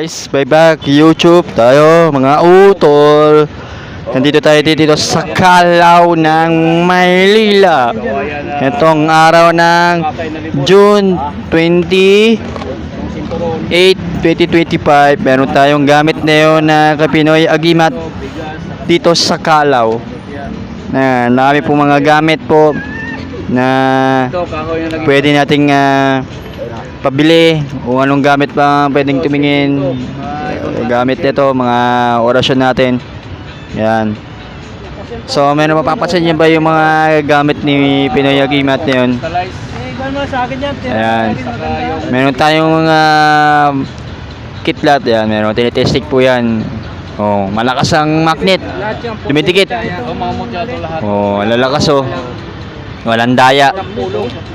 Guys, bye back YouTube tayo mga utol. Nandito tayo dito sa Calao ng Maynila. Itong araw ng June 28, 2025. Meron tayong gamit na yun na Pinoy Agimat dito sa Calao. Marami po mga gamit po na pwede nating pabili o anong gamit pa pwedeng tumingin. Gamit nito mga orasyon natin. Yan. So meron mapapansin niyo ba yung mga gamit ni Pinoy Agimat na yun? Ayan. Meron tayong mga kitlat. Yan. Meron tinitesting po yan. Oh, malakas ang magnet. Dumidikit. Oh, lalakas oh. Walang daya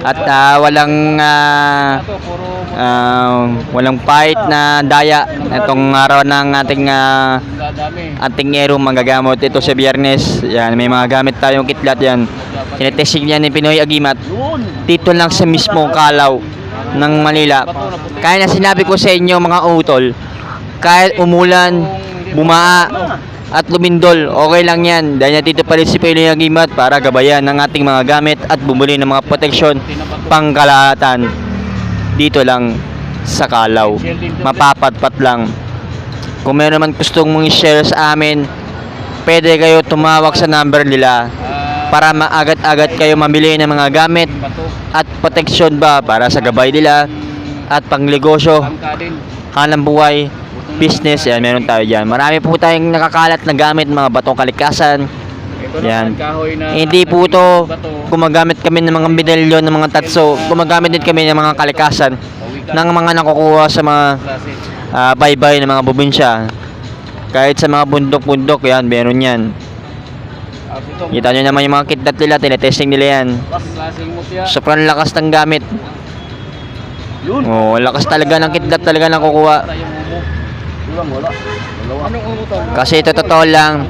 at walang pahit na daya itong araw ng ating ero magagamot ito sa Biyernes. Yan, may mga gamit tayong kitlat yan. Tinetesting yan ni Pinoy Agimat dito lang sa mismo Calao ng Manila. Kaya na sinabi ko sa inyo mga utol, kahit umulan, bumaa at lumindol, okay lang yan dahil dito pa rin si Pinoy Agimat para gabayan ng ating mga gamit at bumuli ng mga proteksyon pangkalahatan dito lang sa Calao. Mapapatpat lang. Kung meron naman gustong mong i-share sa amin, pwede kayo tumawag sa number nila para maagad-agad kayo mamili ng mga gamit at proteksyon ba para sa gabay nila at pangnegosyo, hanang buhay, business. Yan, meron tayo dyan. Marami po tayong nakakalat na gamit, mga batong kalikasan. Yan. Hindi po ito gumagamit kami ng mga medalyon, ng mga tatso. Gumagamit din kami ng mga kalikasan ng mga nakukuha sa mga baybay ng mga probinsya. Kahit sa mga bundok-bundok, yan, meron yan. Kita nyo naman yung mga kitlat nila, tinetesting nila yan. Sobrang lakas ng gamit. Oh, lakas talaga ng kitlat talaga nakukuha. Kasi ito totoo lang,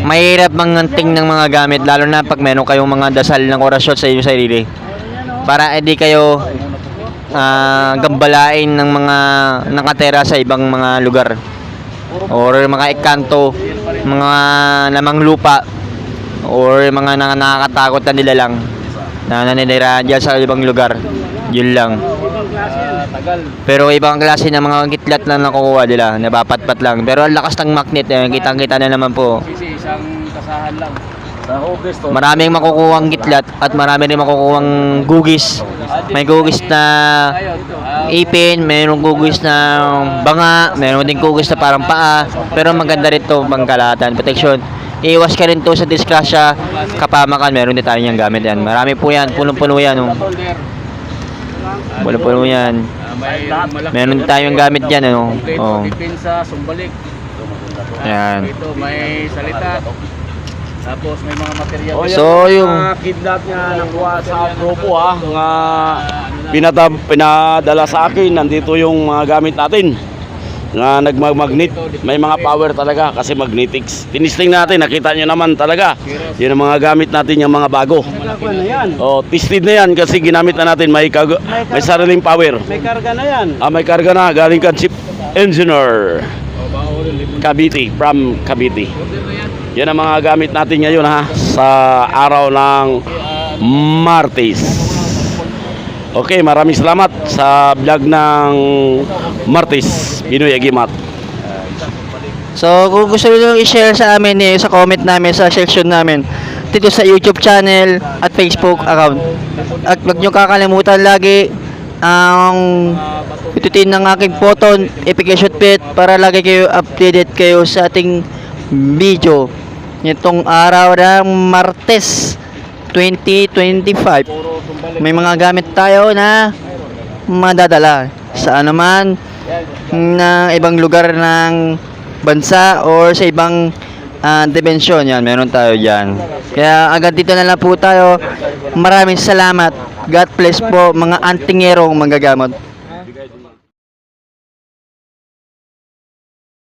mahirap manganting ng mga gamit, lalo na pag meron kayong mga dasal ng orasyon sa inyong sarili, para hindi kayo gambalain ng mga nakatera sa ibang mga lugar or mga ikanto, mga lamang lupa or mga nakakatakot na nila lang na naninirahan dyan sa ibang lugar. Yun lang. Pero ibang klase ng mga kitlat lang nakukuha nila, napapatpat lang. Pero ang lakas ng magnet, kitang-kita na naman po. Maraming makukuhang kitlat at marami rin makukuhang gugis. May gugis na ipin, mayroong gugis na banga, mayroon din gugis na parang paa. Pero maganda rin ito, pangkalahatan, protection. Iwas ka rin to sa disgrasya, kapamakan, meron din tayo niyang gamit yan. Marami po yan, punong-puno yan. Puno-puno yan. Meron tayong gamit dyan, ano? Oh. Yan. Ito may salita. Tapos may mga material. So yung kidnap niya nakuha sa grupo nga pinadala sa akin, nandito yung mga gamit natin na nagmagnet. May mga power talaga kasi magnetics. Tinisting natin, nakita nyo naman talaga. Yun ang mga gamit natin, yung mga bago. Oh, tested na yan kasi ginamit na natin. May sariling power. May karga na yan. May karga na. Galing ka chief engineer Cavite, from Cavite. Yan ang mga gamit natin ngayon sa araw ng Martes. Okay, maraming salamat sa vlog ng Martes, Pinoy Agimat. So kung gusto nyo i-share sa amin sa comment namin, sa section namin dito sa YouTube channel at Facebook account. At huwag nyo kakalimutan lagi ang itutin ng aking photo notification bell para lagi kayo updated kayo sa ating video nitong araw ng Martes 2025. May mga gamit tayo na madadala sa anuman na ibang lugar ng bansa or sa ibang dimensyon. Yan, meron tayo dyan. Kaya agad dito na lang po tayo. Maraming salamat. God bless po mga antingerong manggagamot.